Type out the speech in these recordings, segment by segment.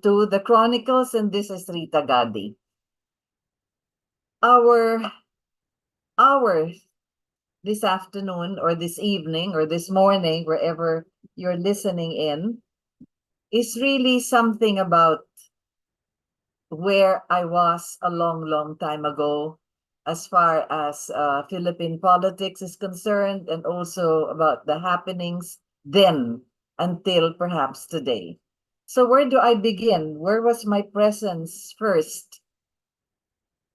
To the Chronicles, and this is Rita Gadi. Our this afternoon or this evening or this morning, wherever you're listening in, is really something about where I was a long time ago as far as Philippine politics is concerned, and also about the happenings then until perhaps today. So where do I begin? Where was my presence first?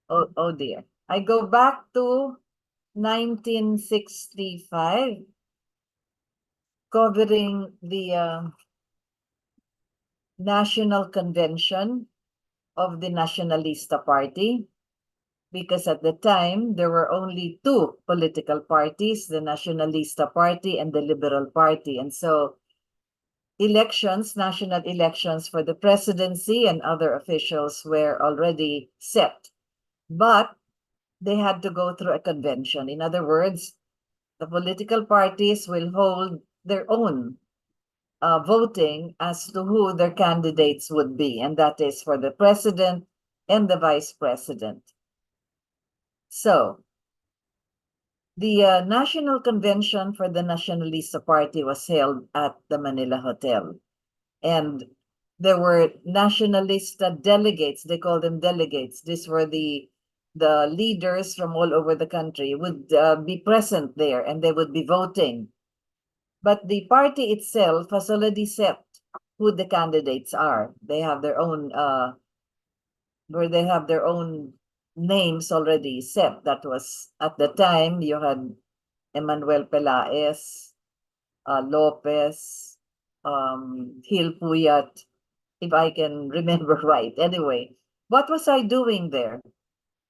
Oh dear. I go back to 1965, covering the National Convention of the Nacionalista Party, because at the time there were only two political parties, the Nacionalista Party and the Liberal Party. And so elections, national elections for the presidency and other officials were already set. But they had to go through a convention. In other words, the political parties will hold their own voting as to who their candidates would be, and that is for the president and the vice president. So, the National Convention for the Nacionalista Party was held at the Manila Hotel, and there were Nacionalista delegates. They call them delegates. These were the leaders from all over the country would be present there, and they would be voting. But the party itself has already set who the candidates are. They have their own names already set. That was at the time you had Emmanuel Pelaez, Lopez, Gil Puyat, if I can remember right. Anyway, what was I doing there?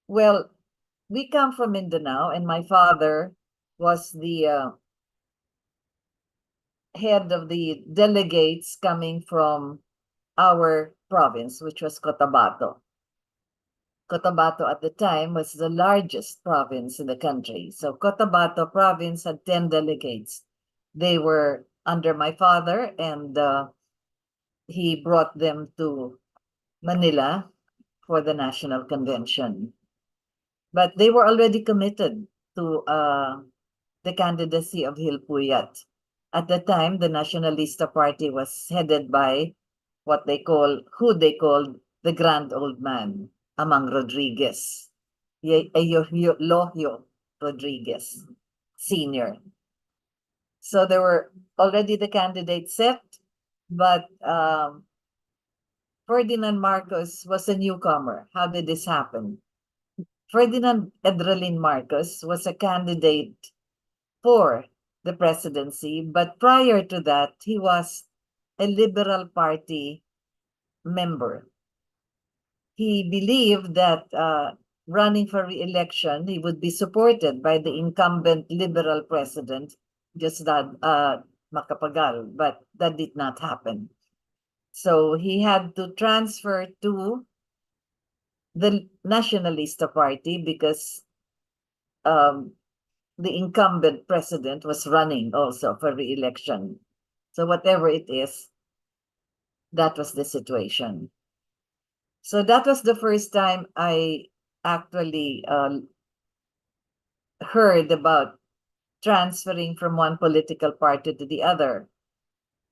Well, we come from Mindanao, and my father was the head of the delegates coming from our province, which was Cotabato. Cotabato at the time was the largest province in the country. So Cotabato province had 10 delegates. They were under my father, and he brought them to Manila for the National Convention. But they were already committed to the candidacy of Gil Puyat. At the time, the Nacionalista Party was headed by who they called the Grand Old Man, Amang Rodriguez, Lohio Rodriguez, Senior. So there were already the candidates set, but Ferdinand Marcos was a newcomer. How did this happen? Ferdinand Edralin Marcos was a candidate for the presidency, but prior to that, he was a Liberal Party member. He believed that running for re-election, he would be supported by the incumbent Liberal president, Diosdado Macapagal, but that did not happen. So he had to transfer to the Nacionalista Party because the incumbent president was running also for re-election. So whatever it is, that was the situation. So that was the first time I actually heard about transferring from one political party to the other.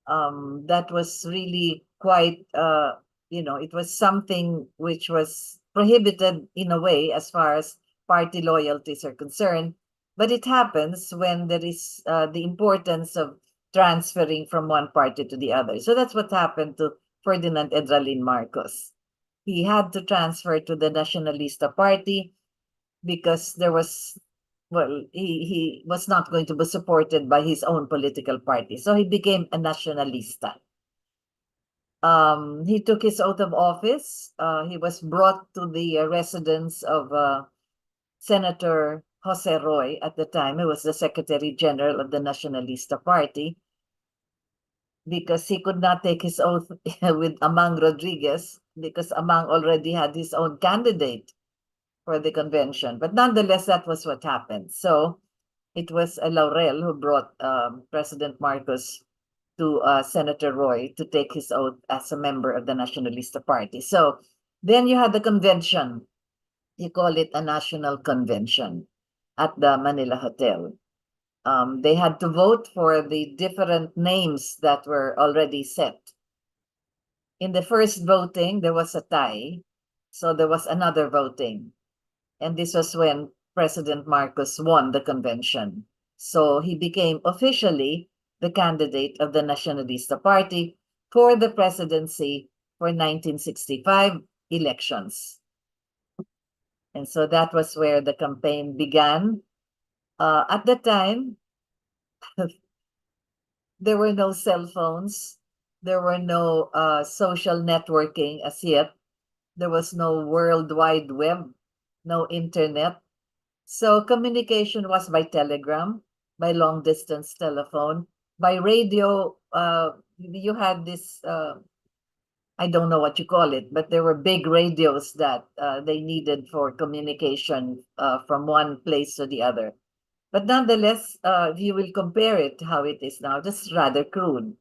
That was really quite, it was something which was prohibited in a way as far as party loyalties are concerned. But it happens when there is the importance of transferring from one party to the other. So that's what happened to Ferdinand Edralin Marcos. He had to transfer to the Nacionalista Party because there was, he was not going to be supported by his own political party. So he became a nationalista. He took his oath of office. He was brought to the residence of Senator Jose Roy at the time, who was the Secretary General of the Nacionalista Party, because he could not take his oath with Amang Rodriguez, because Amang already had his own candidate for the convention. But nonetheless, that was what happened. So it was Laurel who brought President Marcos to Senator Roy to take his oath as a member of the Nacionalista Party. So then you had the convention. You call it a national convention at the Manila Hotel. They had to vote for the different names that were already set. In the first voting, there was a tie. So there was another voting. And this was when President Marcos won the convention. So he became officially the candidate of the Nacionalista Party for the presidency for 1965 elections. And so that was where the campaign began. At the time, there were no cell phones. There were no social networking as yet. There was no World Wide Web, no internet. So communication was by telegram, by long distance telephone, by radio. You had this, I don't know what you call it, but there were big radios that they needed for communication from one place to the other. But nonetheless, if you will compare it to how it is now, just rather crude.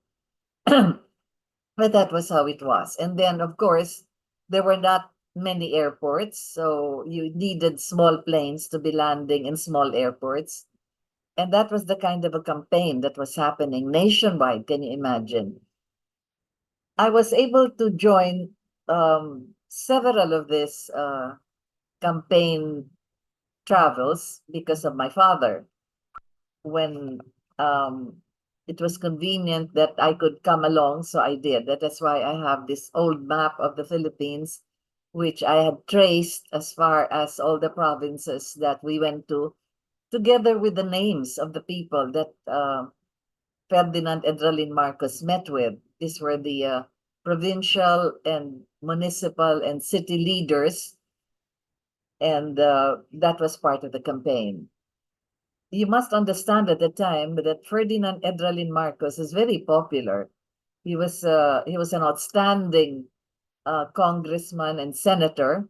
But that was how it was. And then, of course, there were not many airports, so you needed small planes to be landing in small airports. And that was the kind of a campaign that was happening nationwide. Can you imagine? I was able to join several of these campaign travels because of my father. When it was convenient that I could come along, so I did. That is why I have this old map of the Philippines, which I had traced as far as all the provinces that we went to, together with the names of the people that Ferdinand Edralin Marcos met with. These were the provincial and municipal and city leaders, and that was part of the campaign. You must understand at the time that Ferdinand Edralin Marcos is very popular. He was an outstanding congressman and senator,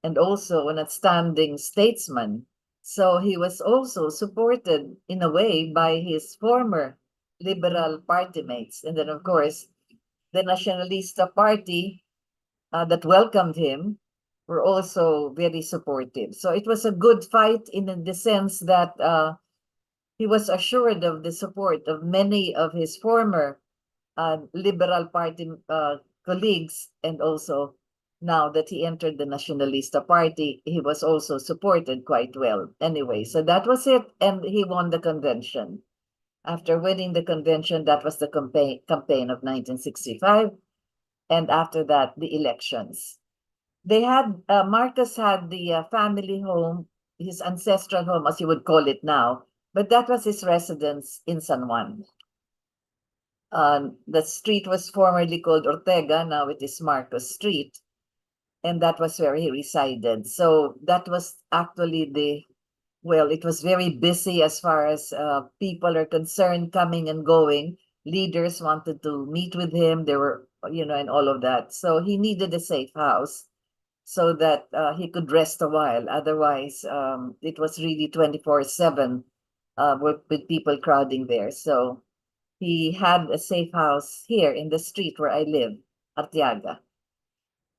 and also an outstanding statesman. So he was also supported in a way by his former liberal party mates. And then, of course, the Nacionalista Party that welcomed him were also very supportive. So it was a good fight in the sense that he was assured of the support of many of his former Liberal Party colleagues, and also now that he entered the Nacionalista Party, he was also supported quite well. Anyway, so that was it, and he won the convention. After winning the convention, that was the campaign of 1965, and after that, the elections. They had, Marcos had the family home, his ancestral home, as you would call it now, but that was his residence in San Juan. The street was formerly called Ortega, now it is Marcos Street, and that was where he resided. So that was actually it was very busy as far as people are concerned, coming and going. Leaders wanted to meet with him, there were, and all of that. So he needed a safe house so that he could rest a while. Otherwise, it was really 24/7 with people crowding there. So he had a safe house here in the street where I live, Arteaga.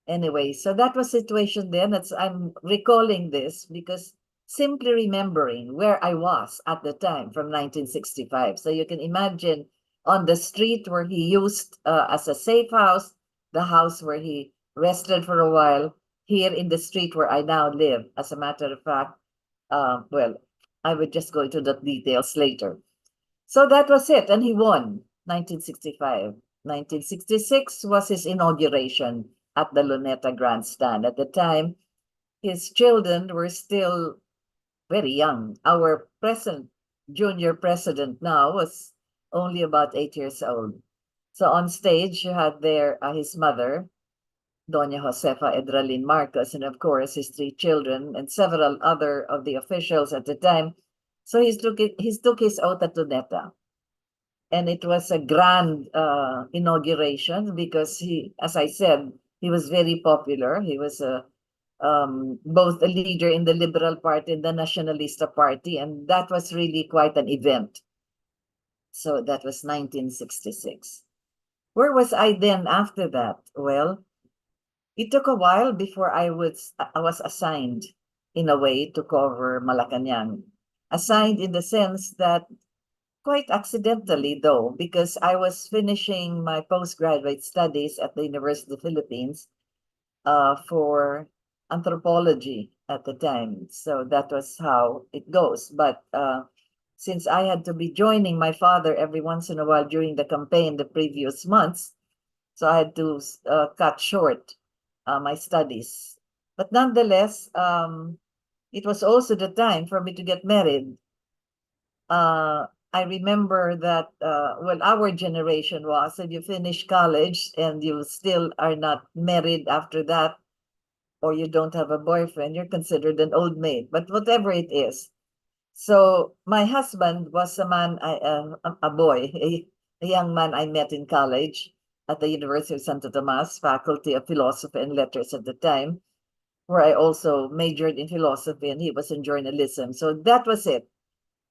Anyway, so that was situation then. I'm recalling this because simply remembering where I was at the time from 1965. So you can imagine on the street where he used as a safe house, the house where he rested for a while, here in the street where I now live. As a matter of fact, I would just go into the details later. So that was it, and he won 1965. 1966 was his inauguration at the Luneta Grandstand. At the time, his children were still very young. Our present junior president now was only about 8 years old. So on stage, you had there his mother, Doña Josefa Edralin Marcos, and of course his three children and several other of the officials at the time. So he took his oath at Luneta. And it was a grand inauguration because he, as I said, he was very popular. He was both a leader in the Liberal Party and the Nacionalista Party, and that was really quite an event. So that was 1966. Where was I then after that? Well, it took a while before I was assigned in a way to cover Malacanang. Assigned in the sense that quite accidentally though, because I was finishing my postgraduate studies at the University of the Philippines for anthropology at the time. So that was how it goes. But since I had to be joining my father every once in a while during the campaign the previous months, so I had to cut short my studies. But nonetheless, it was also the time for me to get married. I remember that, well, our generation was, if you finish college and you still are not married after that, or you don't have a boyfriend, you're considered an old maid, but whatever it is. So my husband was a man, a boy, a young man I met in college at the University of Santo Tomas, Faculty of Philosophy and Letters at the time, where I also majored in philosophy and he was in journalism. So that was it.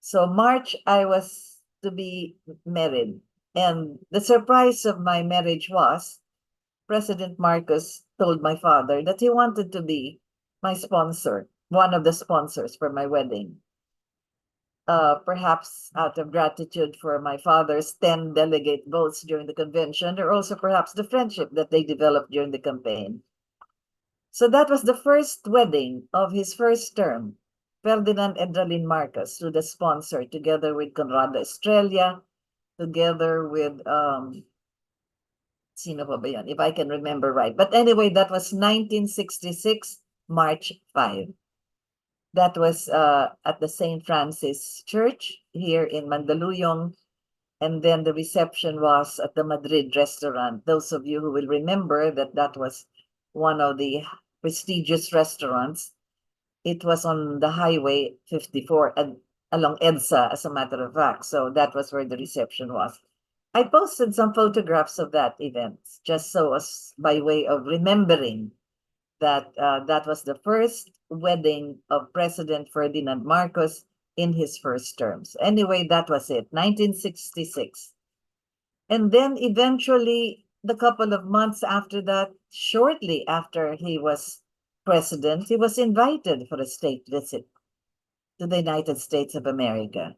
So March, I was to be married. And the surprise of my marriage was President Marcos told my father that he wanted to be my sponsor, one of the sponsors for my wedding. Perhaps out of gratitude for my father's 10 delegate votes during the convention, or also perhaps the friendship that they developed during the campaign. So that was the first wedding of his first term, Ferdinand Edralin Marcos, through the sponsor, together with Conrado Estrella, together with, sino pa ba yun? If I can remember right. But anyway, that was 1966, March 5. That was at the St. Francis Church here in Mandaluyong. And then the reception was at the Madrid restaurant. Those of you who will remember that that was one of the prestigious restaurants. It was on the Highway 54 and along EDSA, as a matter of fact. So that was where the reception was. I posted some photographs of that event, just so as by way of remembering that that was the first wedding of President Ferdinand Marcos in his first terms. Anyway, that was it, 1966. And then eventually, the couple of months after that, shortly after he was president, he was invited for a state visit to the United States of America.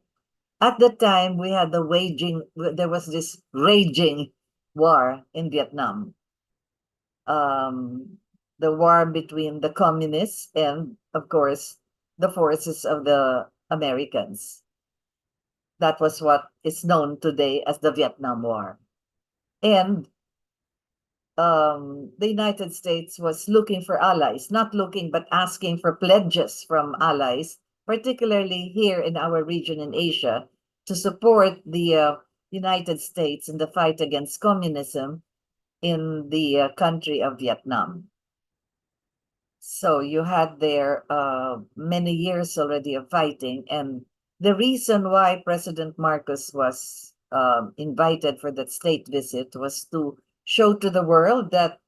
At the time, we had there was this raging war in Vietnam. The war between the communists and, of course, the forces of the Americans. That was what is known today as the Vietnam War. And the United States was looking for allies, not looking, but asking for pledges from allies, particularly here in our region in Asia, to support the United States in the fight against communism in the country of Vietnam. So you had there many years already of fighting. And the reason why President Marcos was invited for that state visit was to show to the world that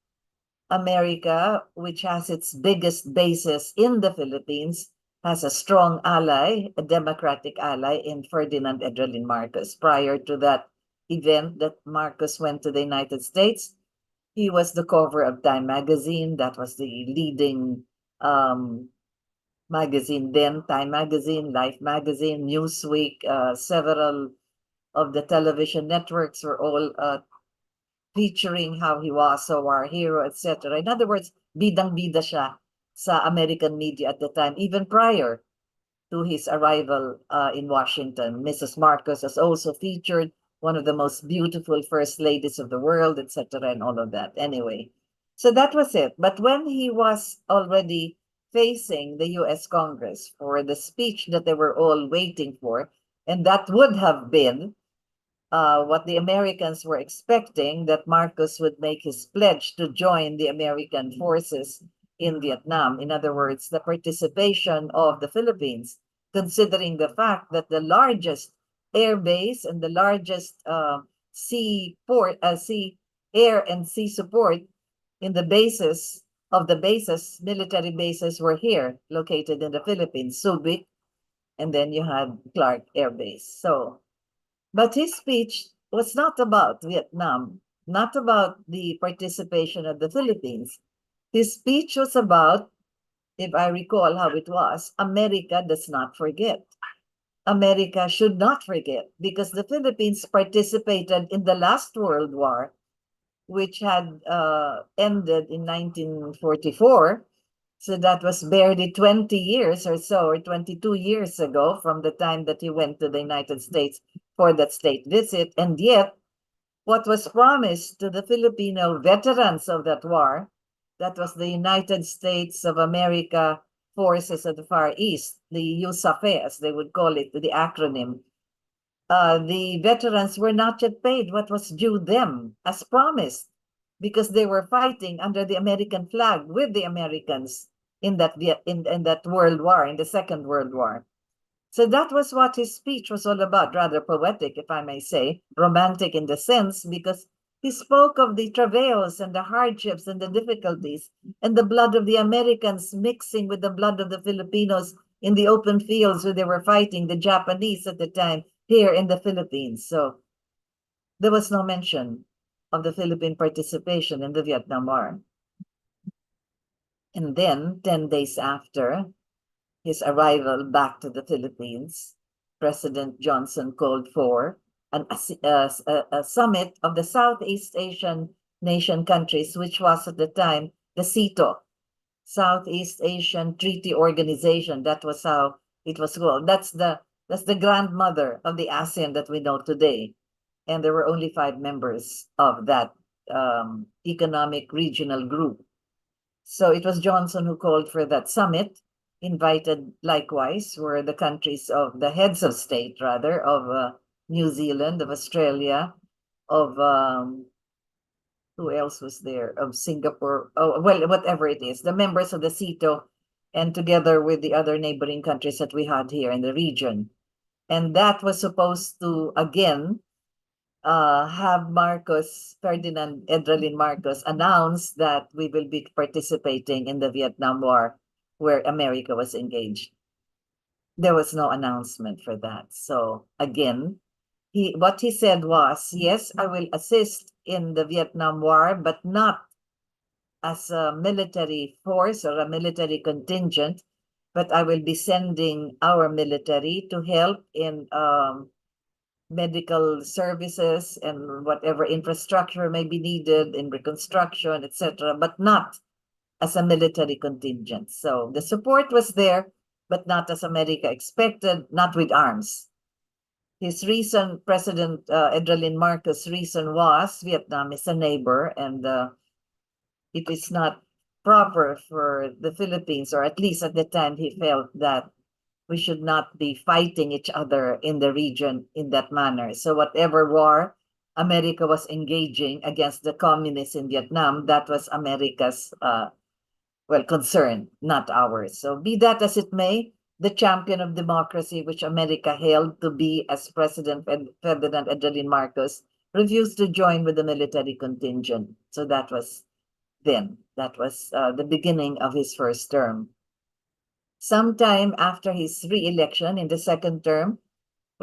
America, which has its biggest bases in the Philippines, has a strong ally, a democratic ally in Ferdinand Edralin Marcos. Prior to that event that Marcos went to the United States, he was the cover of Time magazine. That was the leading magazine then, Time magazine, Life magazine, Newsweek, several of the television networks were all featuring how he was so our hero, etc. In other words, bidang-bida siya sa American media at the time, even prior to his arrival in Washington. Mrs. Marcos has also featured, one of the most beautiful first ladies of the world, etc., and all of that. Anyway, so that was it. But when he was already facing the US Congress for the speech that they were all waiting for, and that would have been what the Americans were expecting, that Marcos would make his pledge to join the American forces in Vietnam. In other words, the participation of the Philippines, considering the fact that the largest air base and the largest sea air and sea support in the bases of the bases, military bases were here, located in the Philippines, Subic, and then you had Clark Air Base. So, but his speech was not about Vietnam, not about the participation of the Philippines. His speech was about, if I recall how it was, America does not forget. America should not forget, because the Philippines participated in the last World War, which had ended in 1944. So that was barely 20 years or so, or 22 years ago from the time that he went to the United States for that state visit. And yet, what was promised to the Filipino veterans of that war, that was the United States of America Forces of the Far East, the USAFE, as they would call it, the acronym, the veterans were not yet paid what was due them as promised, because they were fighting under the American flag with the Americans in that World War, in the Second World War. So that was what his speech was all about, rather poetic, if I may say, romantic in the sense, because he spoke of the travails and the hardships and the difficulties and the blood of the Americans mixing with the blood of the Filipinos in the open fields where they were fighting the Japanese at the time here in the Philippines. So there was no mention of the Philippine participation in the Vietnam War. And then, 10 days after his arrival back to the Philippines, President Johnson called for a summit of the Southeast Asian nation countries, which was at the time the SEATO, Southeast Asian Treaty Organization. That was how it was called. That's the grandmother of the ASEAN that we know today. And there were only 5 members of that economic regional group. So it was Johnson who called for that summit. Invited likewise were the countries of the heads of state, rather, of New Zealand, of Australia, of who else was there? Of Singapore. Oh, well, whatever it is, the members of the SEATO, and together with the other neighboring countries that we had here in the region. And that was supposed to, again, have Ferdinand Edralin Marcos announce that we will be participating in the Vietnam War, where America was engaged. There was no announcement for that. So again, what he said was, yes, I will assist in the Vietnam War, but not as a military force or a military contingent, but I will be sending our military to help in medical services and whatever infrastructure may be needed in reconstruction, etc., but not as a military contingent. So the support was there, but not as America expected, not with arms. His reason, President Edralin Marcos' reason was Vietnam is a neighbor, and it is not proper for the Philippines, or at least at the time he felt that we should not be fighting each other in the region in that manner. So whatever war America was engaging against the communists in Vietnam, that was America's concern, not ours. So be that as it may, the champion of democracy, which America hailed to be as President Ferdinand Edralin Marcos, refused to join with the military contingent. So that was then. That was the beginning of his first term. Sometime after his re-election in the second term,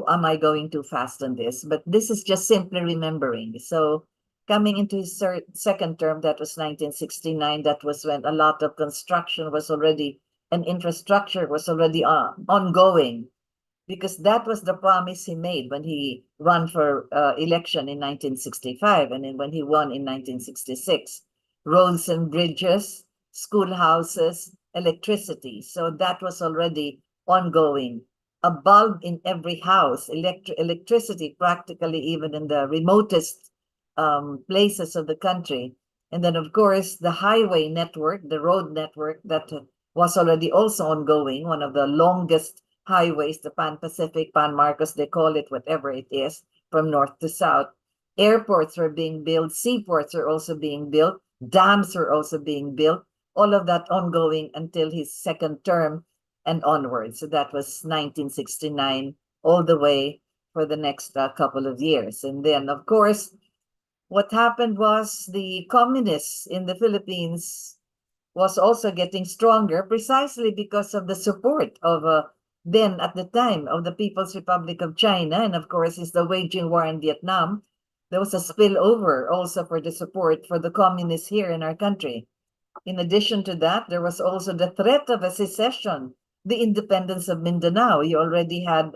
am I going too fast on this? But this is just simply remembering. So coming into his second term, that was 1969, that was when a lot of construction was already, and infrastructure was already ongoing, because that was the promise he made when he ran for election in 1965, and then when he won in 1966. Roads and bridges, schoolhouses, electricity. So that was already ongoing. A bulb in every house, electricity practically even in the remotest places of the country. And then, of course, the highway network, the road network that was already also ongoing, one of the longest highways, the Pan-Pacific, Pan-Marcos, they call it, whatever it is, from north to south. Airports were being built, seaports were also being built, dams were also being built, all of that ongoing until his second term and onwards. So that was 1969 all the way for the next couple of years. And then, of course, what happened was the communists in the Philippines was also getting stronger precisely because of the support of then at the time of the People's Republic of China, and of course is the waging war in Vietnam. There was a spillover also for the support for the communists here in our country. In addition to that, there was also the threat of a secession, the independence of Mindanao. You already had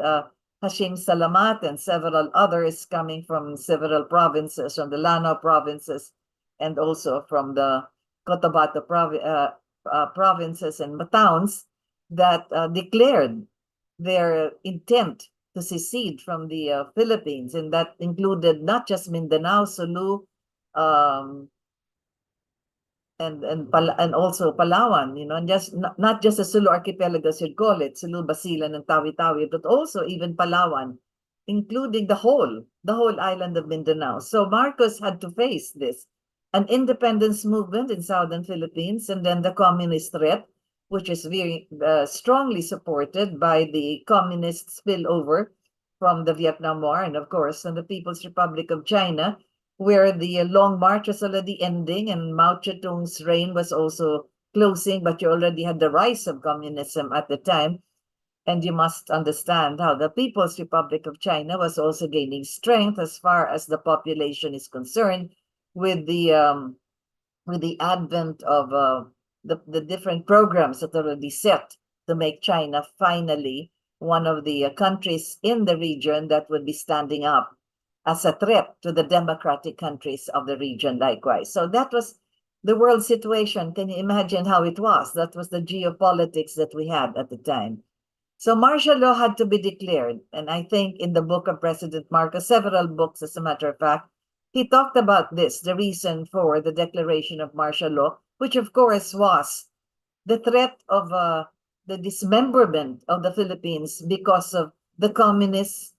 Hashim Salamat and several others coming from several provinces, from the Lanao provinces, and also from the Cotabato provinces and towns that declared their intent to secede from the Philippines, and that included not just Mindanao, Sulu, and also Palawan, and just not just the Sulu archipelago, as you'd call it, Sulu, Basilan, and Tawi-Tawi, but also even Palawan, including the whole island of Mindanao. So Marcos had to face this, an independence movement in southern Philippines, and then the communist threat, which is very strongly supported by the communist spillover from the Vietnam War, and of course, from the People's Republic of China, where the Long March was already ending and Mao Zedong's reign was also closing, but you already had the rise of communism at the time. And you must understand how the People's Republic of China was also gaining strength as far as the population is concerned, with the advent of the different programs that are already set to make China finally one of the countries in the region that would be standing up as a threat to the democratic countries of the region likewise. So that was the world situation. Can you imagine how it was? That was the geopolitics that we had at the time. So martial law had to be declared. And I think in the book of President Marcos, several books, as a matter of fact, he talked about this, the reason for the declaration of martial law, which of course was the threat of the dismemberment of the Philippines because of the communist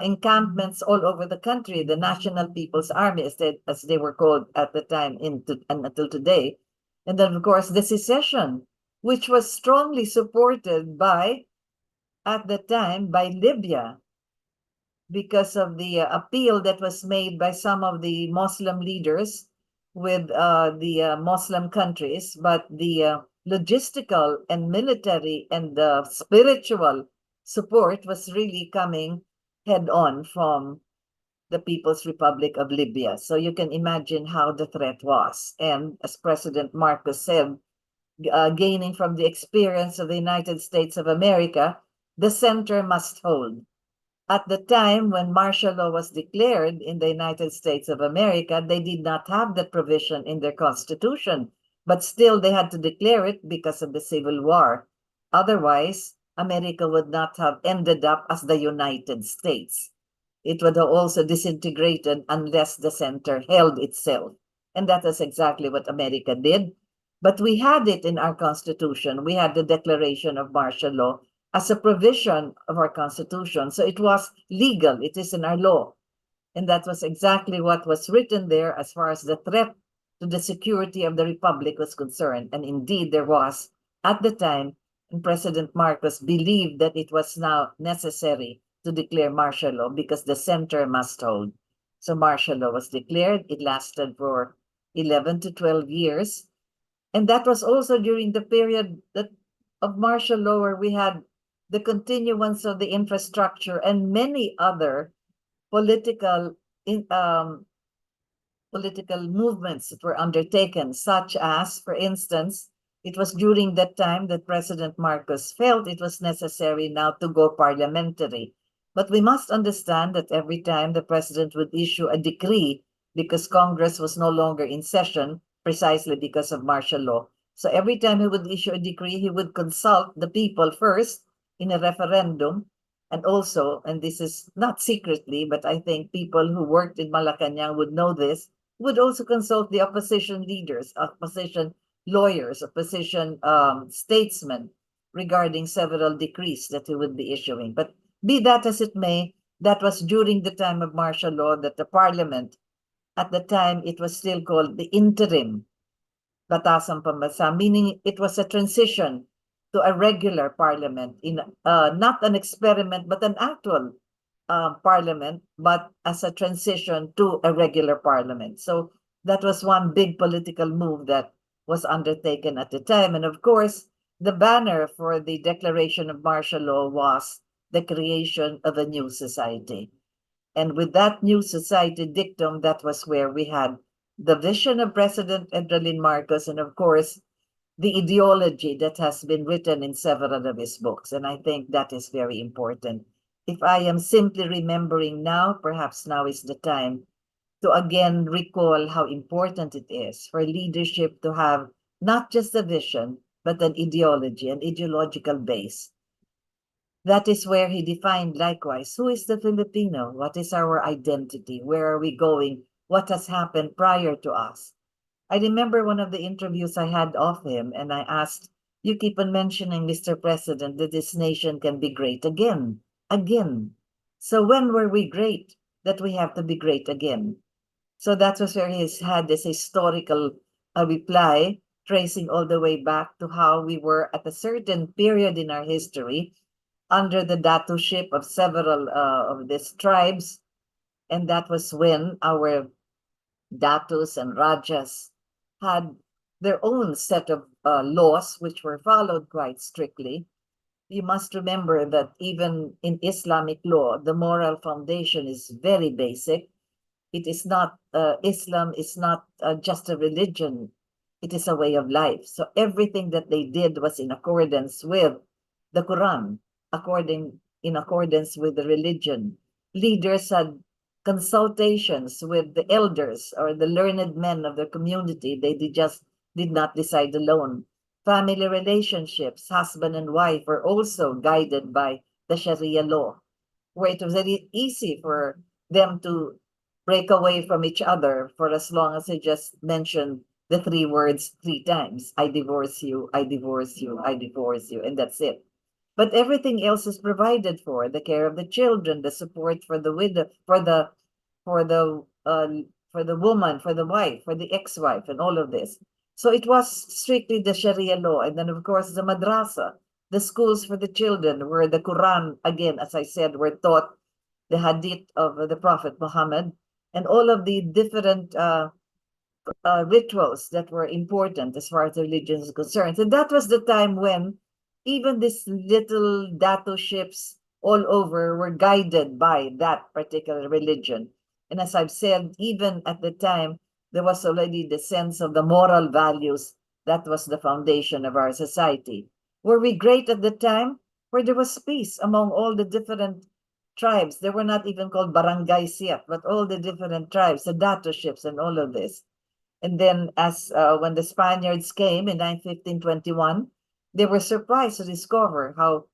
encampments all over the country, the National People's Army, as they were called at the time and until today. And then, of course, the secession, which was strongly supported by, at the time, by Libya, because of the appeal that was made by some of the Muslim leaders with the Muslim countries, but the logistical and military and spiritual support was really coming head on from the People's Republic of Libya. So you can imagine how the threat was. And as President Marcos said, gaining from the experience of the United States of America, the center must hold. At the time when martial law was declared in the United States of America, they did not have that provision in their constitution, but still they had to declare it because of the Civil War. Otherwise, America would not have ended up as the United States. It would have also disintegrated unless the center held itself. And that is exactly what America did. But we had it in our Constitution. We had the declaration of martial law as a provision of our Constitution. So it was legal. It is in our law. And that was exactly what was written there as far as the threat to the security of the Republic was concerned. And indeed, there was, at the time, and President Marcos believed that it was now necessary to declare martial law because the center must hold. So martial law was declared. It lasted for 11 to 12 years. And that was also during the period of martial law where we had the continuance of the infrastructure and many other political movements that were undertaken, such as, for instance, it was during that time that President Marcos felt it was necessary now to go parliamentary. But we must understand that every time the president would issue a decree, because Congress was no longer in session, precisely because of martial law. So every time he would issue a decree, he would consult the people first in a referendum. And also, and this is not secretly, but I think people who worked in Malacanang would know this, would also consult the opposition leaders, opposition lawyers, opposition statesmen regarding several decrees that he would be issuing. But be that as it may, That was during the time of martial law that the parliament, at the time it was still called the interim Batasang Pambansa, meaning it was a transition to a regular parliament, in not an experiment, but an actual parliament, but as a transition to a regular parliament. So that was one big political move that was undertaken at the time. And of course, the banner for the declaration of martial law was the creation of a new society. And with that new society dictum, that was where we had the vision of President Edralin Marcos, and of course, the ideology that has been written in several of his books. And I think that is very important. If I am simply remembering now, perhaps now is the time to again recall how important it is for leadership to have not just a vision, but an ideology, an ideological base. That is where he defined likewise, who is the Filipino? What is our identity? Where are we going? What has happened prior to us? I remember one of the interviews I had of him, and I asked, you keep on mentioning, Mr. President, that this nation can be great again, again. So when were we great that we have to be great again? So that was where he had this historical reply, tracing all the way back to how we were at a certain period in our history under the datuship of several of these tribes. And that was when our datus and rajas had their own set of laws, which were followed quite strictly. You must remember that even in Islamic law, the moral foundation is very basic. It is not, Islam is not just a religion, it is a way of life. So everything that they did was in accordance with the Quran, in accordance with the religion. Leaders had consultations with the elders or the learned men of their community. They did not decide alone. Family relationships, husband and wife, were also guided by the Sharia law, where it was very easy for them to break away from each other for as long as they just mentioned the three words three times. I divorce you, I divorce you, I divorce you, and that's it. But everything else is provided for: the care of the children, the support for the widow, for the for the woman, for the wife, for the ex-wife, and all of this. So it was strictly the Sharia law. And then, of course, the madrasa, the schools for the children, where the Quran, again, as I said, were taught, the hadith of the Prophet Muhammad, and all of the different rituals that were important as far as religion is concerned. And that was the time when even these little daturships all over were guided by that particular religion. And as I've said, even at the time, there was already the sense of the moral values that was the foundation of our society. Were we great at the time? Where there was peace among all the different tribes. They were not even called barangays yet, but all the different tribes, the daturships and all of this. And then as when the Spaniards came in 1521, they were surprised to discover how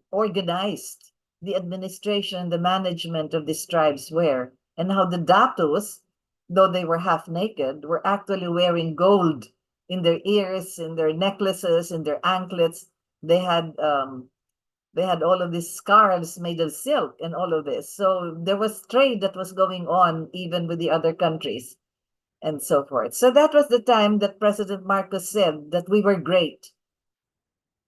organized the administration and the management of these tribes were, and how the datus, though they were half naked, were actually wearing gold in their ears, in their necklaces, in their anklets. They had all of these scarves made of silk and all of this. So there was trade that was going on even with the other countries and so forth. So that was the time that President Marcos said that we were great.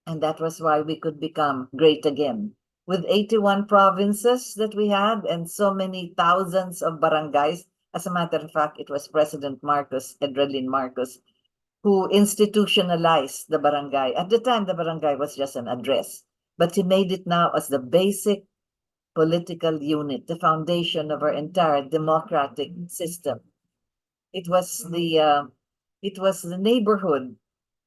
And that was why we could become great again. With 81 provinces that we had and so many thousands of barangays. As a matter of fact, it was President Marcos, Edralin Marcos, who institutionalized the barangay. At the time, the barangay was just an address, but he made it now as the basic political unit, the foundation of our entire democratic system. It was the neighborhood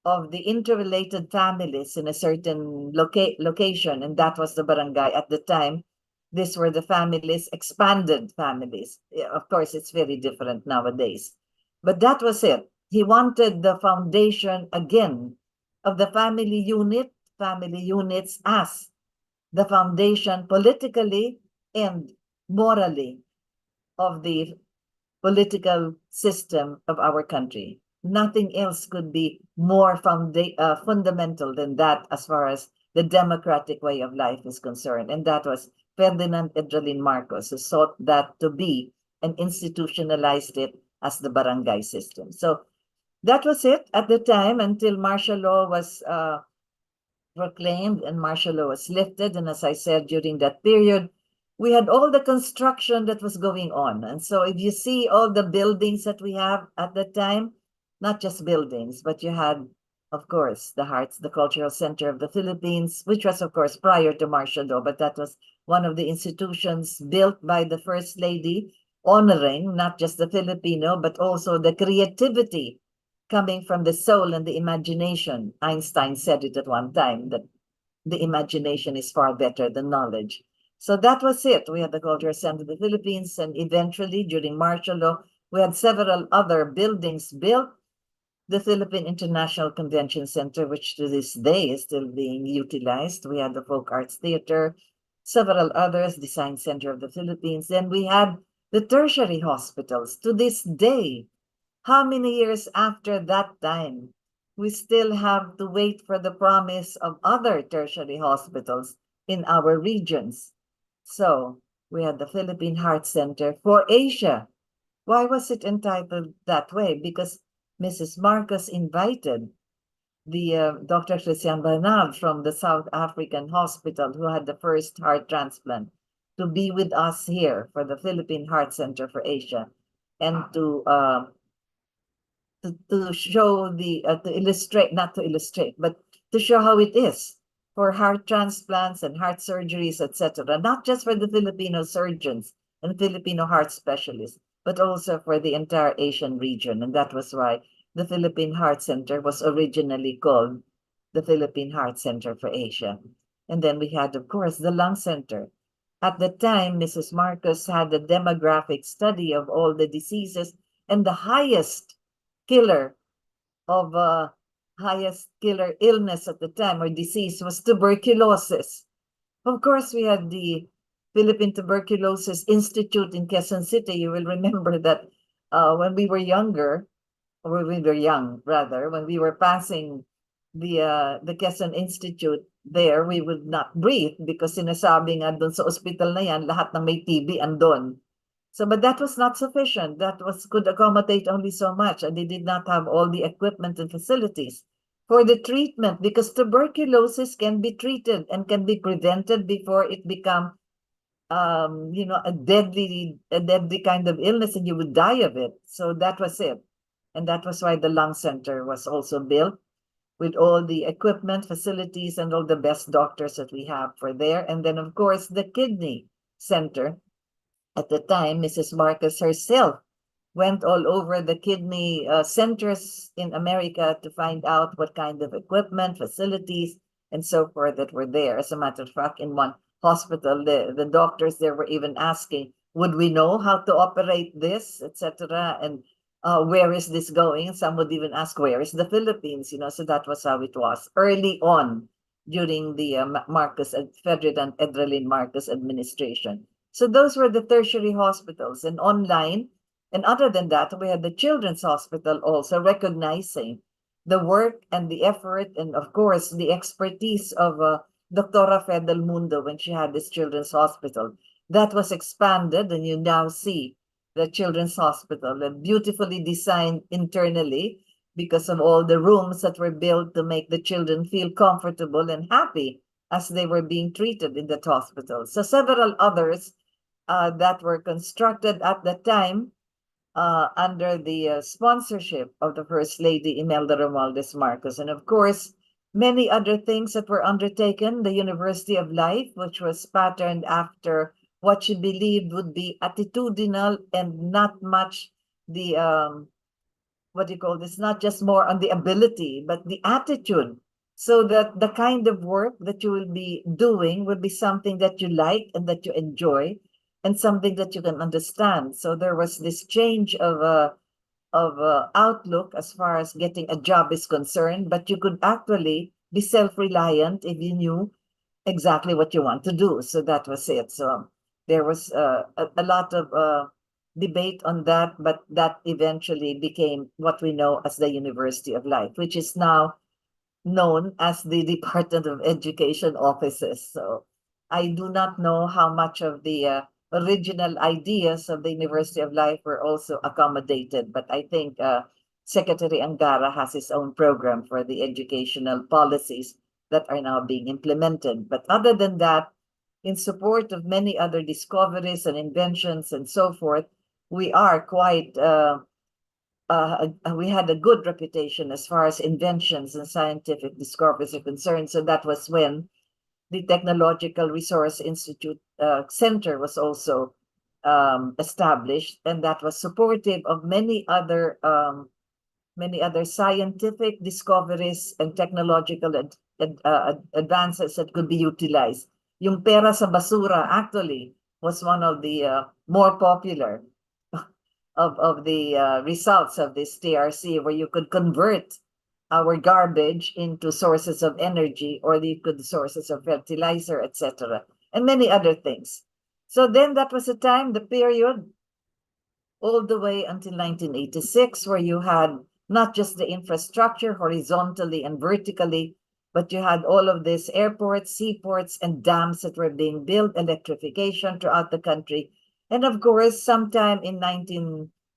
of the interrelated families in a certain location, and that was the barangay at the time. These were the families, expanded families. Of course, it's very different nowadays. But that was it. He wanted the foundation again of the family units as the foundation politically and morally of the political system of our country. Nothing else could be more fundamental than that as far as the democratic way of life is concerned. And that was Ferdinand Edralin Marcos, who sought that to be and institutionalized it as the barangay system. So that was it at the time until martial law was proclaimed and martial law was lifted. And as I said, during that period, we had all the construction that was going on. And so if you see all the buildings that we have at that time, not just buildings, but you had, of course, the Cultural Center of the Philippines, which was, of course, prior to martial law, but that was one of the institutions built by the First Lady, honoring not just the Filipino, but also the creativity coming from the soul and the imagination. Einstein said it at one time, that the imagination is far better than knowledge. So that was it. We had the Cultural Center of the Philippines, and eventually, during martial law, we had several other buildings built. The Philippine International Convention Center, which to this day is still being utilized. We had the Folk Arts Theater, several others, Design Center of the Philippines. Then we had the tertiary hospitals. To this day, how many years after that time, we still have to wait for the promise of other tertiary hospitals in our regions. So we had the Philippine Heart Center for Asia. Why was it entitled that way? Because Mrs. Marcos invited the Dr. Christian Bernal from the South African hospital, who had the first heart transplant, to be with us here for the Philippine Heart Center for Asia, and to show to illustrate, not to illustrate, but to show how it is for heart transplants and heart surgeries, etc. Not just for the Filipino surgeons and Filipino heart specialists, but also for the entire Asian region. And that was why the Philippine Heart Center was originally called the Philippine Heart Center for Asia. And then we had, of course, the Lung Center. At the time, Mrs. Marcos had a demographic study of all the diseases, and the highest killer illness at the time, or disease, was tuberculosis. Of course, we had the Philippine Tuberculosis Institute in Quezon City. You will remember that when we were younger, or when we were young, rather, when we were passing the Quezon Institute there, we would not breathe because sinasabi nga doon sa ospital na yan, lahat ng may TB andon. So, but that was not sufficient. That could accommodate only so much, and they did not have all the equipment and facilities for the treatment, because tuberculosis can be treated and can be prevented before it become, a deadly kind of illness, and you would die of it. So that was it, and that was why the Lung Center was also built, with all the equipment, facilities, and all the best doctors that we have for there. And then, of course, the Kidney Center. At the time, Mrs. Marcos herself went all over the kidney centers in America to find out what kind of equipment, facilities, and so forth that were there. As a matter of fact, in one hospital, the doctors there were even asking, would we know how to operate this, etc., and where is this going? Some would even ask, where is the Philippines? So that was how it was early on during the Ferdinand Edralin Marcos administration. So those were the tertiary hospitals, and online. And other than that, we had the Children's Hospital also, recognizing the work and the effort and, of course, the expertise of Doctora Fe del Mundo when she had this Children's Hospital. That was expanded, and you now see the Children's Hospital, and beautifully designed internally because of all the rooms that were built to make the children feel comfortable and happy as they were being treated in that hospital. So several others that were constructed at the time under the sponsorship of the First Lady Imelda Romualdez Marcos. And of course, many other things that were undertaken. The University of Life, which was patterned after what she believed would be attitudinal and not much the, not just more on the ability, but the attitude. So that the kind of work that you will be doing will be something that you like and that you enjoy, and something that you can understand. So there was this change of outlook as far as getting a job is concerned, but you could actually be self-reliant if you knew exactly what you want to do. So that was it. So there was a lot of debate on that, but that eventually became what we know as the University of Life, which is now known as the Department of Education offices. So I do not know how much of the original ideas of the University of Life were also accommodated, but I think Secretary Angara has his own program for the educational policies that are now being implemented. But other than that, in support of many other discoveries and inventions and so forth, we are quite we had a good reputation as far as inventions and scientific discoveries are concerned. So that was when the Technological Resource Institute Center was also established, and that was supportive of many other scientific discoveries and technological advances that could be utilized. Yung pera sa basura actually was one of the more popular of the results of this TRC, where you could convert our garbage into sources of energy, or you could sources of fertilizer, etc., and many other things. So then that was a time, the period, all the way until 1986, where you had not just the infrastructure horizontally and vertically, but you had all of these airports, seaports, and dams that were being built, electrification throughout the country. And of course, sometime in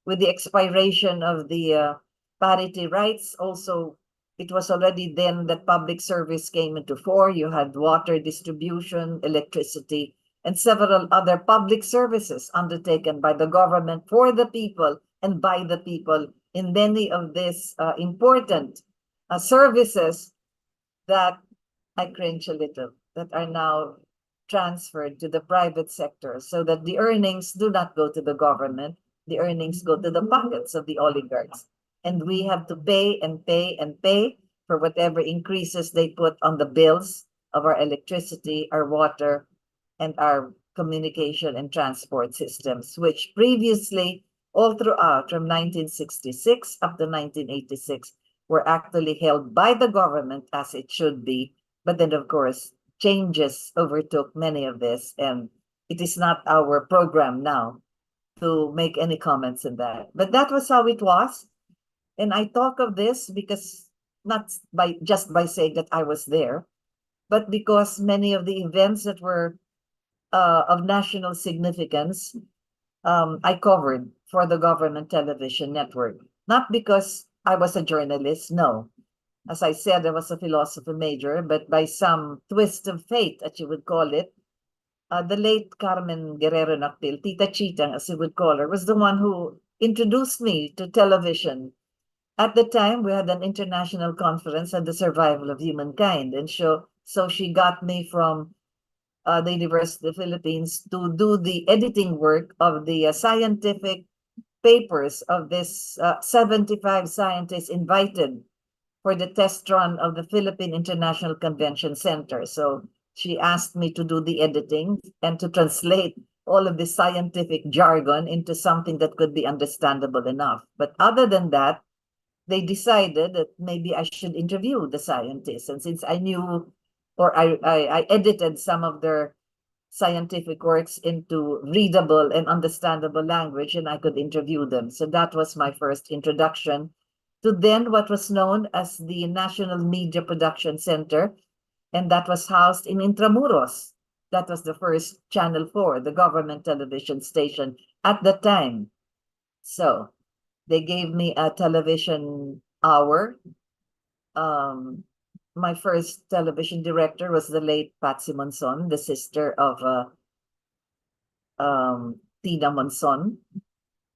with the expiration of the parity rights, also, it was already then that public service came into force. You had water distribution, electricity, and several other public services undertaken by the government for the people and by the people in many of these important services that I cringe a little, that are now transferred to the private sector, so that the earnings do not go to the government, the earnings go to the pockets of the oligarchs. And we have to pay and pay and pay for whatever increases they put on the bills of our electricity, our water, and our communication and transport systems, which previously, all throughout from 1966 up to 1986, were actually held by the government as it should be. But then, of course, changes overtook many of this, and it is not our program now to make any comments on that. But that was how it was. And I talk of this because not just by saying that I was there, but because many of the events that were of national significance, I covered for the government television network. Not because I was a journalist, no. As I said, I was a philosophy major, but by some twist of fate, as you would call it, the late Carmen Guerrero Nakpil, Tita Chitang, as you would call her, was the one who introduced me to television. At the time, we had an international conference on the survival of humankind, and so she got me from the University of the Philippines to do the editing work of the scientific papers of this 75 scientists invited for the test run of the Philippine International Convention Center. So she asked me to do the editing and to translate all of the scientific jargon into something that could be understandable enough. But other than that, they decided that maybe I should interview the scientists. And since I knew, or I edited some of their scientific works into readable and understandable language, and I could interview them. So that was my first introduction to then what was known as the National Media Production Center, and that was housed in Intramuros. That was the first Channel 4, the government television station at the time. So they gave me a television hour. My first television director was the late Patsy Monson, the sister of Tina Monson.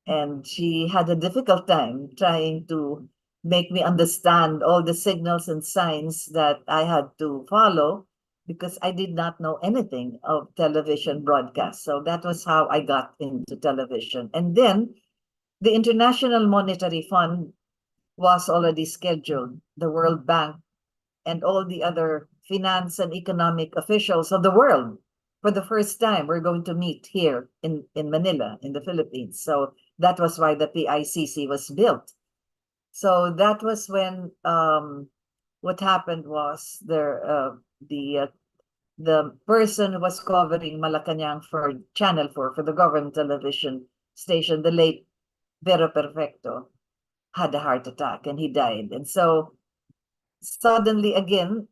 And she had a difficult time trying to make me understand all the signals and signs that I had to follow, because I did not know anything of television broadcast. So that was how I got into television. And then the International Monetary Fund was already scheduled. The World Bank and all the other finance and economic officials of the world, for the first time, we're going to meet here in Manila, in the Philippines. So that was why the PICC was built. So that was when what happened was the person who was covering Malacanang for Channel 4, for the government television station, the late Vero Perfecto, had a heart attack and he died. And so suddenly again,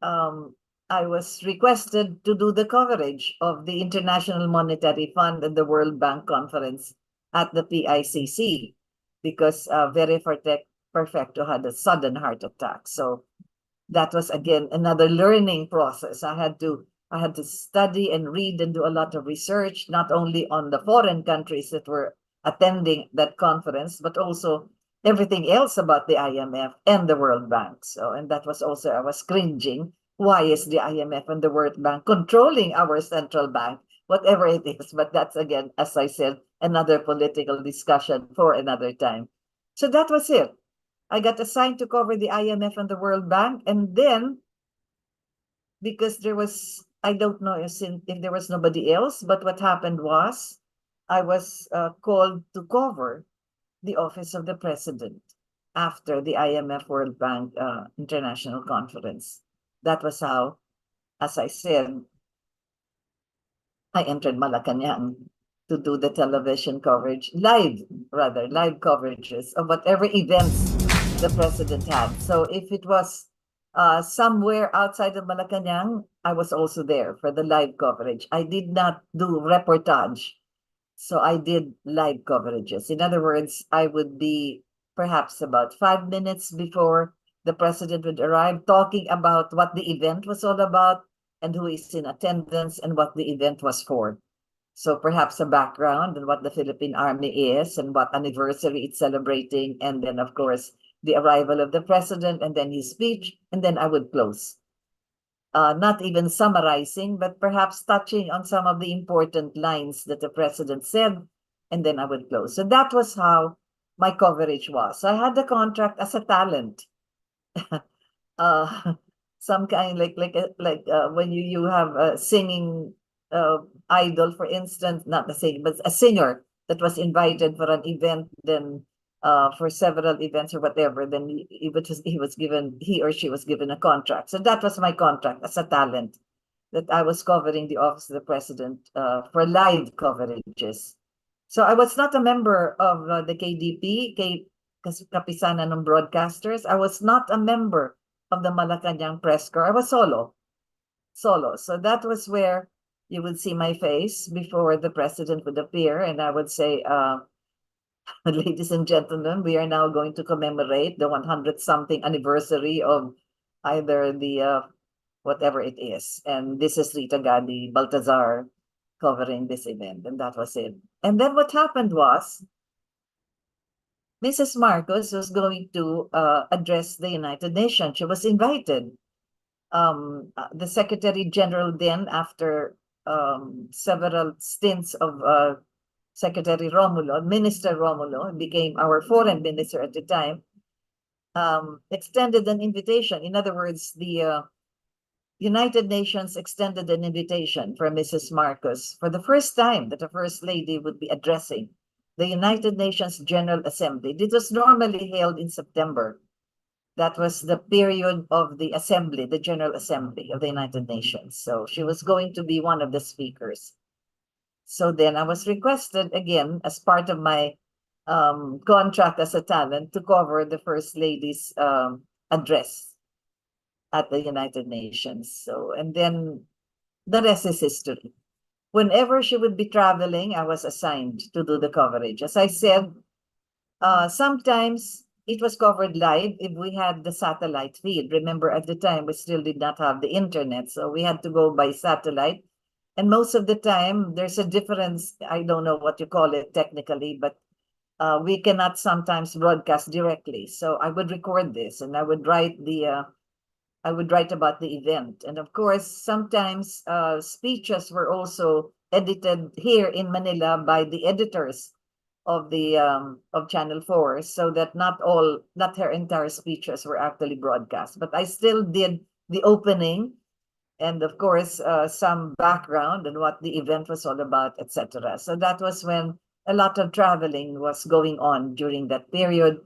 I was requested to do the coverage of the International Monetary Fund and the World Bank Conference at the PICC because Very Perfecto had a sudden heart attack. So that was again another learning process. I had to study and read and do a lot of research, not only on the foreign countries that were attending that conference, but also everything else about the IMF and the World Bank. So, and that was also, I was cringing. Why is the IMF and the World Bank controlling our central bank, whatever it is? But that's again, as I said, another political discussion for another time. So that was it. I got assigned to cover the IMF and the World Bank. And then, because there was, I don't know if there was nobody else, but what happened was I was called to cover the office of the president after the IMF World Bank International Conference. That was how, as I said, I entered Malacanang to do the television coverage, live coverages of whatever events the president had. So if it was somewhere outside of Malacanang, I was also there for the live coverage. I did not do reportage. So I did live coverages. In other words, I would be perhaps about 5 minutes before the president would arrive, talking about what the event was all about and who is in attendance and what the event was for. So perhaps a background and what the Philippine Army is and what anniversary it's celebrating. And then, of course, the arrival of the president and then his speech. And then I would close. Not even summarizing, but perhaps touching on some of the important lines that the president said, and then I would close. So that was how my coverage was. I had the contract as a talent. Some kind like when you have a singing idol, for instance, not the singing, but a singer that was invited for an event, then for several events or whatever, then he or she was given a contract. So that was my contract as a talent, that I was covering the office of the president for live coverages. So I was not a member of the KDP, Kapisanan ng Broadcasters. I was not a member of the Malacanang Press Corps. I was solo. So that was where you would see my face before the president would appear, and I would say, ladies and gentlemen, we are now going to commemorate the 100th something anniversary of either the whatever it is. And this is Rita Gadi Baltazar covering this event. And that was it. And then what happened was Mrs. Marcos was going to address the United Nations. She was invited. The Secretary General then, after several stints of Secretary Romulo, Minister Romulo, became our foreign minister at the time, extended an invitation. In other words, the United Nations extended an invitation for Mrs. Marcos for the first time that the First Lady would be addressing the United Nations General Assembly. This was normally held in September. That was the period of the assembly, the General Assembly of the United Nations. So she was going to be one of the speakers. So then I was requested again as part of my contract as a talent to cover the First Lady's address at the United Nations. So, and then the rest is history. Whenever she would be traveling, I was assigned to do the coverage. As I said, sometimes it was covered live if we had the satellite feed. Remember, at the time, we still did not have the internet, so we had to go by satellite. And most of the time, there's a difference. I don't know what you call it technically, but we cannot sometimes broadcast directly. So I would record this, and I would write about the event. And of course, sometimes speeches were also edited here in Manila by the editors of the of Channel 4, so that not her entire speeches were actually broadcast. But I still did the opening, and of course, some background and what the event was all about, etc. So that was when a lot of traveling was going on during that period.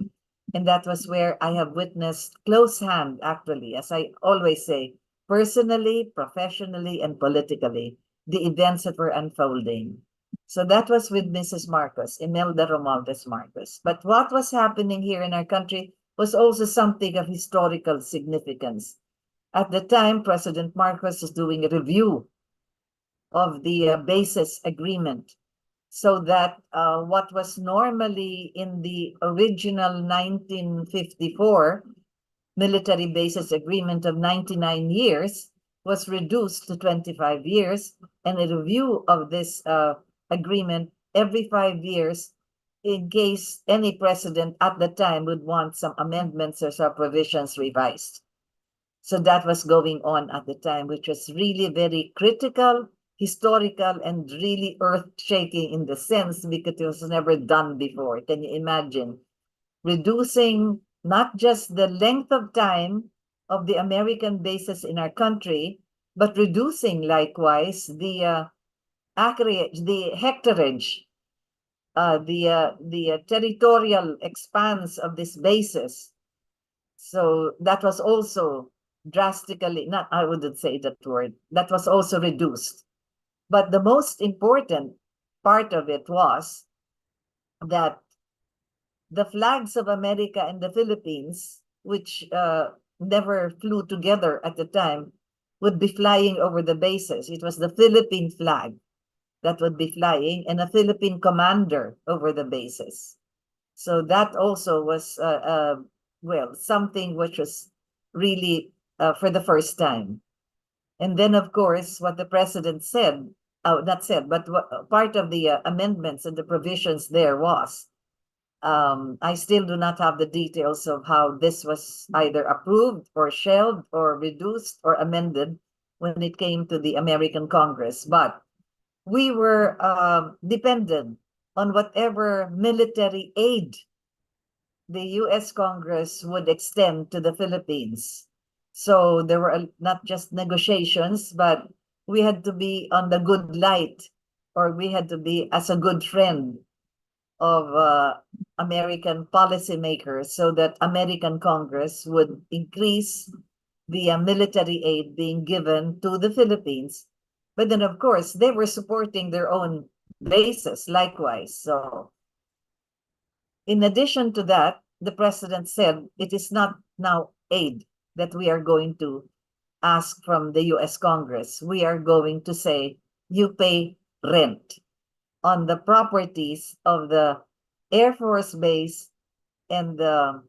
And that was where I have witnessed close hand, actually, as I always say, personally, professionally, and politically, the events that were unfolding. So that was with Mrs. Marcos, Imelda Romualdez Marcos. But what was happening here in our country was also something of historical significance. At the time, President Marcos was doing a review of the basis agreement, so that what was normally in the original 1954 military basis agreement of 99 years was reduced to 25 years, and a review of this agreement every 5 years in case any president at the time would want some amendments or some provisions revised. So that was going on at the time, which was really very critical, historical, and really earth-shaking in the sense because it was never done before. Can you imagine? Reducing not just the length of time of the American bases in our country, but reducing likewise the acreage, the hectareage, the territorial expanse of these bases. So that was also drastically, not, I wouldn't say that word, that was also reduced. But the most important part of it was that the flags of America and the Philippines, which never flew together at the time, would be flying over the bases. It was the Philippine flag that would be flying and a Philippine commander over the bases. So that also was, well, something which was really for the first time. And then, of course, what the president said, not said, but what, part of the amendments and the provisions there was, I still do not have the details of how this was either approved or shelved or reduced or amended when it came to the American Congress. But we were dependent on whatever military aid the U.S. Congress would extend to the Philippines. So there were not just negotiations, but we had to be on the good light, or we had to be as a good friend of American policymakers so that American Congress would increase the military aid being given to the Philippines. But then, of course, they were supporting their own bases likewise. So in addition to that, the president said it is not now aid that we are going to ask from the U.S. Congress. We are going to say, you pay rent on the properties of the Air Force Base and the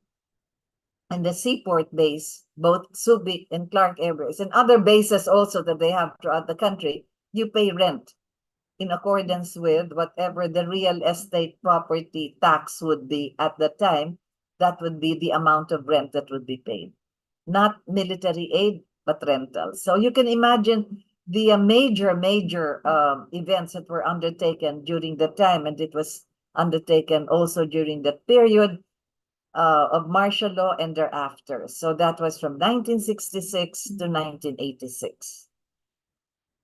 seaport base, both Subic and Clark Air Base, and other bases also that they have throughout the country. You pay rent in accordance with whatever the real estate property tax would be at the time. That would be the amount of rent that would be paid. Not military aid, but rental. So you can imagine the major events that were undertaken during the time, and it was undertaken also during that period of martial law and thereafter. So that was from 1966 to 1986.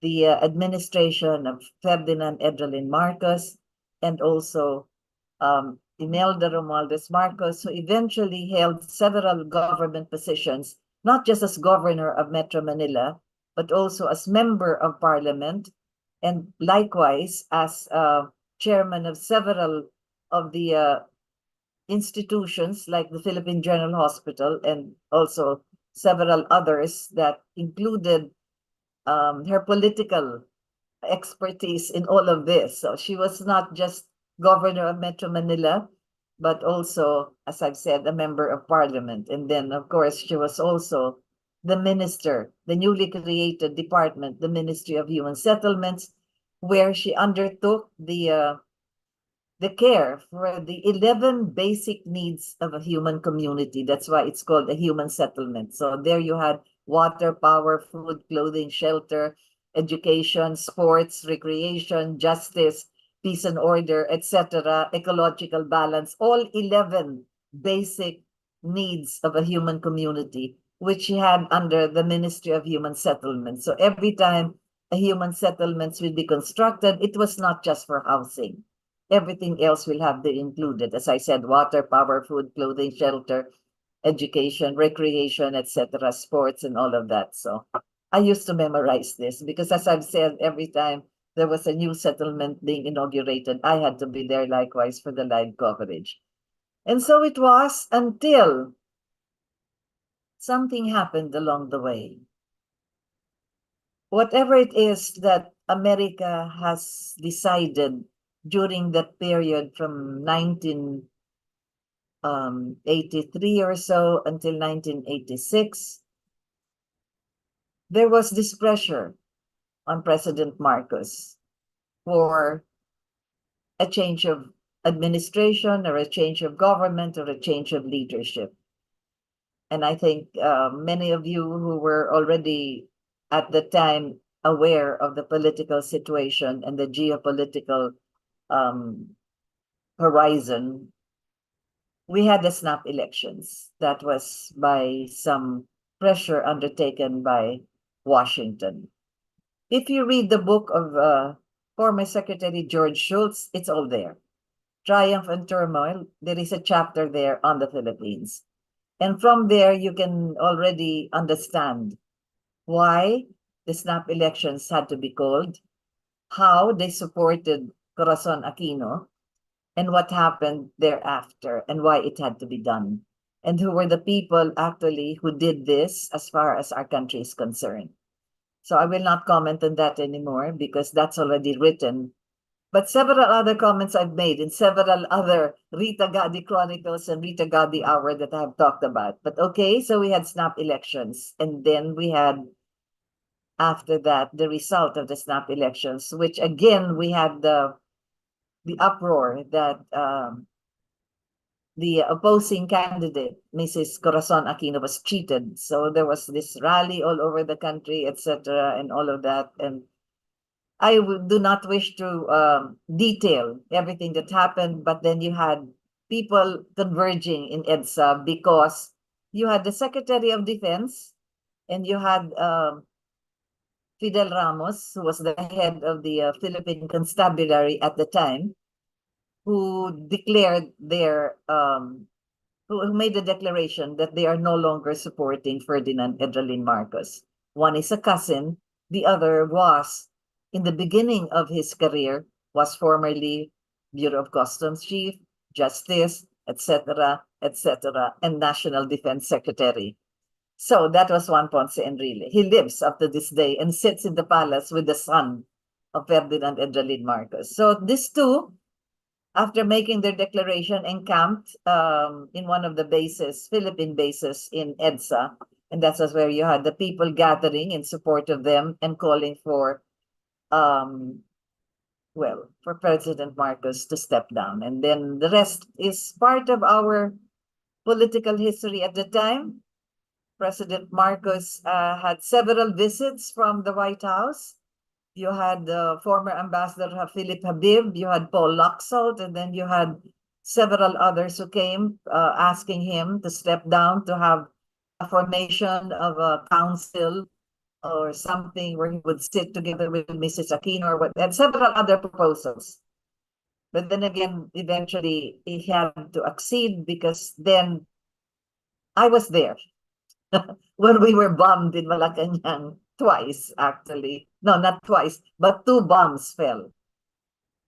The administration of Ferdinand Edralin Marcos and also Imelda Romualdez Marcos, who eventually held several government positions, not just as governor of Metro Manila, but also as member of parliament, and likewise as chairman of several of the institutions like the Philippine General Hospital and also several others that included her political expertise in all of this. So she was not just governor of Metro Manila, but also, as I've said, a member of parliament. And then, of course, she was also the minister, the newly created department, the Ministry of Human Settlements, where she undertook the care for the 11 basic needs of a human community. That's why it's called a human settlement. So there you had water, power, food, clothing, shelter, education, sports, recreation, justice, peace and order, etc., ecological balance, all 11 basic needs of a human community, which he had under the Ministry of Human Settlement. So every time a human settlements will be constructed, it was not just for housing. Everything else will have to be included. As I said, water, power, food, clothing, shelter, education, recreation, etc., sports, and all of that. So I used to memorize this because, as I've said, every time there was a new settlement being inaugurated, I had to be there likewise for the live coverage. And so it was until something happened along the way. Whatever it is that America has decided during that period from 1983 or so until 1986, there was this pressure on President Marcos for a change of administration or a change of government or a change of leadership. And I think many of you who were already at the time aware of the political situation and the geopolitical horizon, we had the snap elections. That was by some pressure undertaken by Washington. If you read the book of former Secretary George Shultz, it's all there. Triumph and Turmoil, there is a chapter there on the Philippines. And from there, you can already understand why the snap elections had to be called, how they supported Corazon Aquino, and what happened thereafter, and why it had to be done, and who were the people actually who did this as far as our country is concerned. So I will not comment on that anymore because that's already written. But several other comments I've made in several other Rita Gadi Chronicles and Rita Gadi Hour that I have talked about. But okay, so we had snap elections, and then we had, after that, the result of the snap elections, which again, we had the uproar that the opposing candidate, Mrs. Corazon Aquino, was cheated. So there was this rally all over the country, etc., and all of that. And I do not wish to detail everything that happened, but then you had people converging in EDSA because you had the Secretary of Defense and you had Fidel Ramos, who was the head of the Philippine Constabulary at the time, who declared their who made the declaration that they are no longer supporting Ferdinand Edralin Marcos. One is a cousin, the other was, in the beginning of his career, was formerly Bureau of Customs Chief, Justice, etc., etc., and National Defense Secretary. So that was Juan Ponce Enrile. He lives up to this day and sits in the palace with the son of Ferdinand Edralin Marcos. So these two, after making their declaration, encamped in one of the bases, Philippine bases in EDSA. And that's where you had the people gathering in support of them and calling for, for President Marcos to step down. And then the rest is part of our political history at the time. President Marcos had several visits from the White House. You had the former ambassador Philip Habib, you had Paul Laxalt, and then you had several others who came asking him to step down, to have a formation of a council or something where he would sit together with Mrs. Aquino or what, and several other proposals. But then again, eventually he had to accede because then I was there when we were bombed in Malacanang twice, actually. No, not twice, but two bombs fell.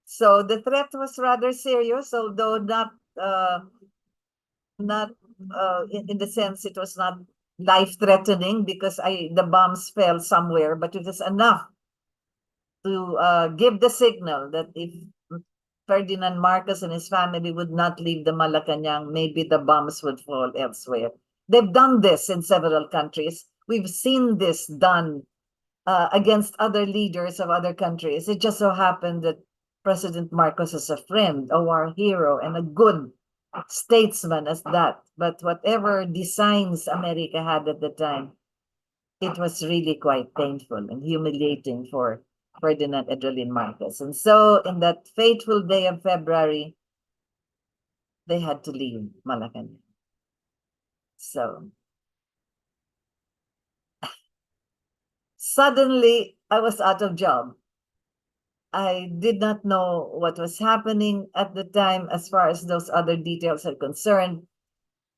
So the threat was rather serious, although not in the sense it was not life-threatening because the bombs fell somewhere, but it was enough to give the signal that if Ferdinand Marcos and his family would not leave the Malacanang, maybe the bombs would fall elsewhere. They've done this in several countries. We've seen this done against other leaders of other countries. It just so happened that President Marcos is a friend, a war hero, and a good statesman as that. But whatever designs America had at the time, it was really quite painful and humiliating for Ferdinand Edralin Marcos. And so in that fateful day of February, they had to leave Malacanang. So suddenly I was out of job. I did not know what was happening at the time as far as those other details are concerned,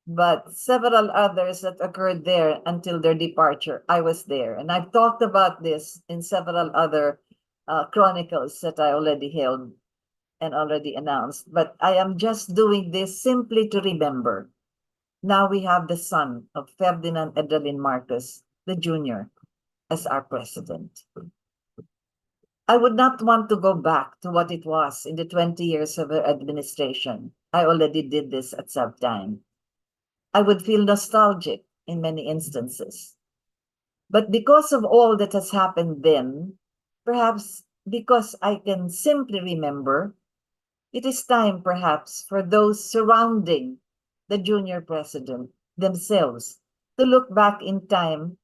but several others that occurred there until their departure, I was there. And I've talked about this in several other chronicles that I already held and already announced, but I am just doing this simply to remember Now we have the son of Ferdinand Edelin Marcos, the Jr., as our president. I would not want to go back to what it was in the 20 years of her administration. I already did this at some time. I would feel nostalgic in many instances. But because of all that has happened then, perhaps because I can simply remember, it is time perhaps for those surrounding the junior president themselves to look back in time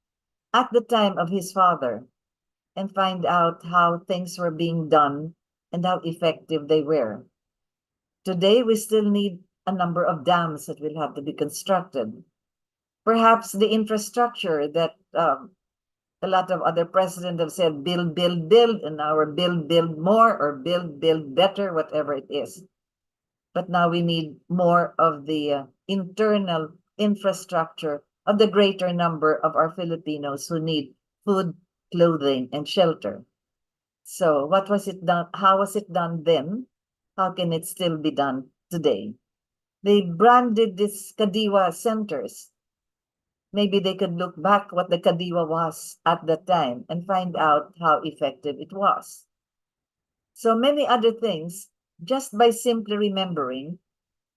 at the time of his father and find out how things were being done and how effective they were. Today, we still need a number of dams that will have to be constructed. Perhaps the infrastructure that a lot of other presidents have said, build, build, build, and now we're build, build more, or build, build better, whatever it is. But now we need more of the internal infrastructure of the greater number of our Filipinos who need food, clothing, and shelter. So what was it done? How was it done then? How can it still be done today? They branded these Kadiwa centers. Maybe they could look back what the Kadiwa was at that time and find out how effective it was. So many other things, just by simply remembering,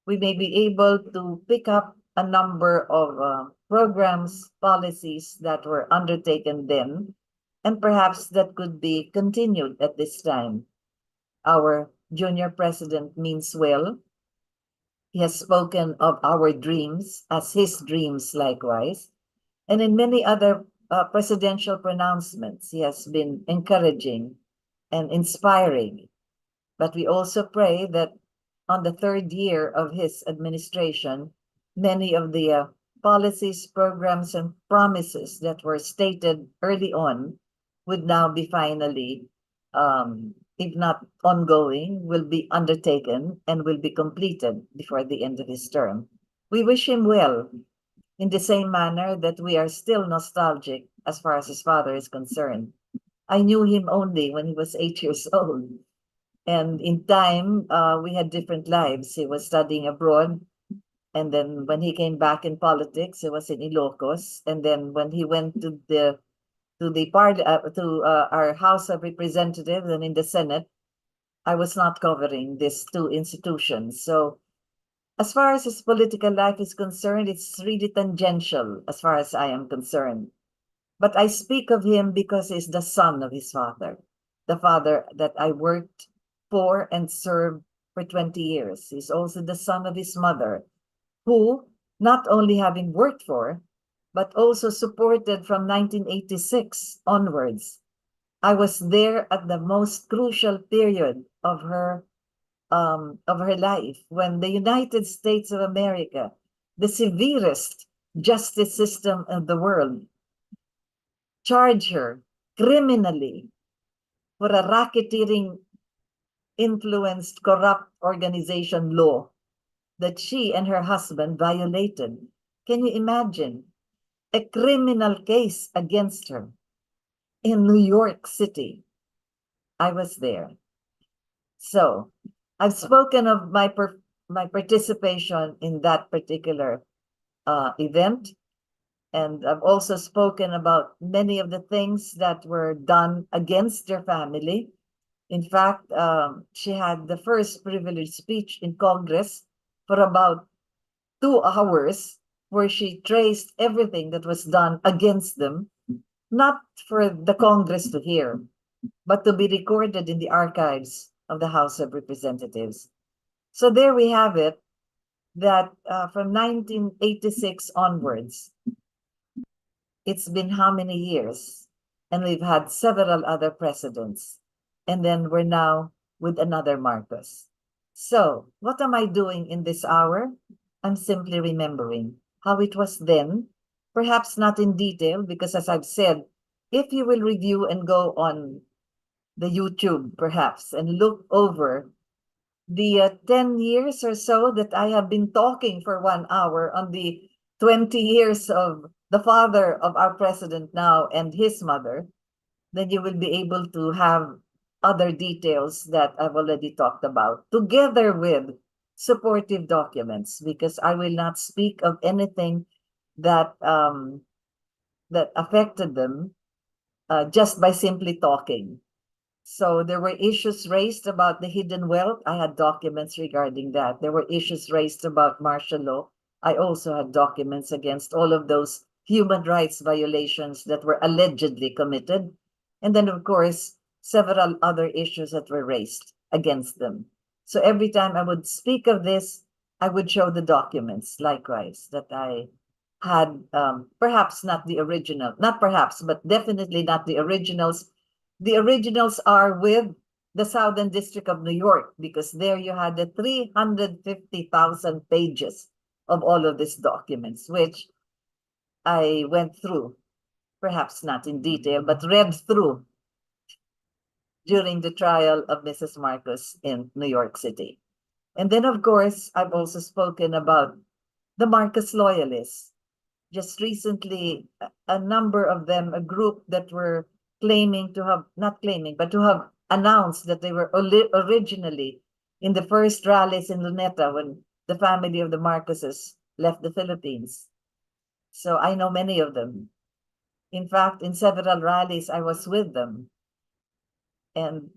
we may be able to pick up a number of programs, policies that were undertaken then, and perhaps that could be continued at this time. Our junior president means well. He has spoken of our dreams as his dreams likewise. And in many other presidential pronouncements, he has been encouraging and inspiring. But we also pray that on the third year of his administration, many of the policies, programs, and promises that were stated early on would now be finally, if not ongoing, will be undertaken and will be completed before the end of his term. We wish him well in the same manner that we are still nostalgic as far as his father is concerned. I knew him only when he was 8 years old. And in time, we had different lives. He was studying abroad. And then when he came back in politics, he was in Ilocos. And then when he went to our House of Representatives and in the Senate, I was not covering these two institutions. So as far as his political life is concerned, it's really tangential as far as I am concerned. But I speak of him because he's the son of his father, the father that I worked for and served for 20 years. He's also the son of his mother, who, not only having worked for, but also supported from 1986 onwards. I was there at the most crucial period of her life, when the United States of America, the severest justice system in the world, charged her criminally for a racketeering influenced corrupt organization law that she and her husband violated. Can you imagine? A criminal case against her in New York City. I was there. So I've spoken of my participation in that particular event. And I've also spoken about many of the things that were done against her family. In fact, she had the first privileged speech in Congress for about 2 hours, where she traced everything that was done against them, not for the Congress to hear, but to be recorded in the archives of the House of Representatives. So there we have it, that from 1986 onwards, it's been how many years? And we've had several other presidents. And then we're now with another Marcos. So what am I doing in this hour? I'm simply remembering how it was then, perhaps not in detail, because as I've said, if you will review and go on the YouTube perhaps and look over the 10 years or so that I have been talking for 1 hour on the 20 years of the father of our president now and his mother, then you will be able to have other details that I've already talked about, together with supportive documents, because I will not speak of anything that that affected them just by simply talking. So there were issues raised about the hidden wealth. I had documents regarding that. There were issues raised about martial law. I also had documents against all of those human rights violations that were allegedly committed. And then, of course, several other issues that were raised against them. So every time I would speak of this, I would show the documents, likewise, that I had, perhaps not the original, not perhaps, but definitely not the originals. The originals are with the Southern District of New York, because there you had the 350,000 pages of all of these documents, which I went through, perhaps not in detail, but read through during the trial of Mrs. Marcos in New York City. And then, of course, I've also spoken about the Marcos loyalists. Just recently, a number of them, a group that were claiming to have, not claiming, but to have announced that they were originally in the first rallies in Luneta when the family of the Marcoses left the Philippines. So I know many of them. In fact, in several rallies, I was with them. And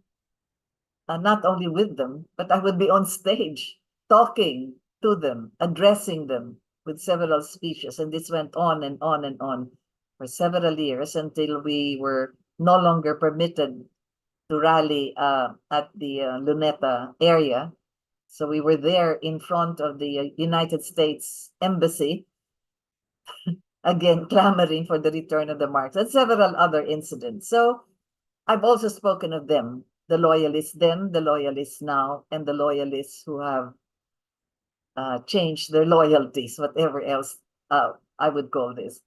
not only with them, but I would be on stage talking to them, addressing them with several speeches. And this went on and on and on for several years until we were no longer permitted to rally at the Luneta area. So we were there in front of the United States Embassy, again, clamoring for the return of the Marks and several other incidents. So I've also spoken of them, the loyalists then, the loyalists now, and the loyalists who have changed their loyalties, whatever else I would call this.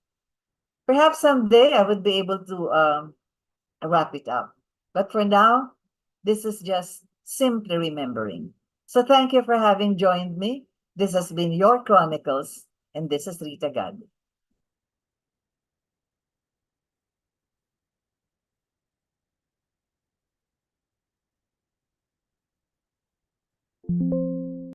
Perhaps someday I would be able to wrap it up. But for now, this is just simply remembering. So thank you for having joined me. This has been your Chronicles, and this is Rita Gadi.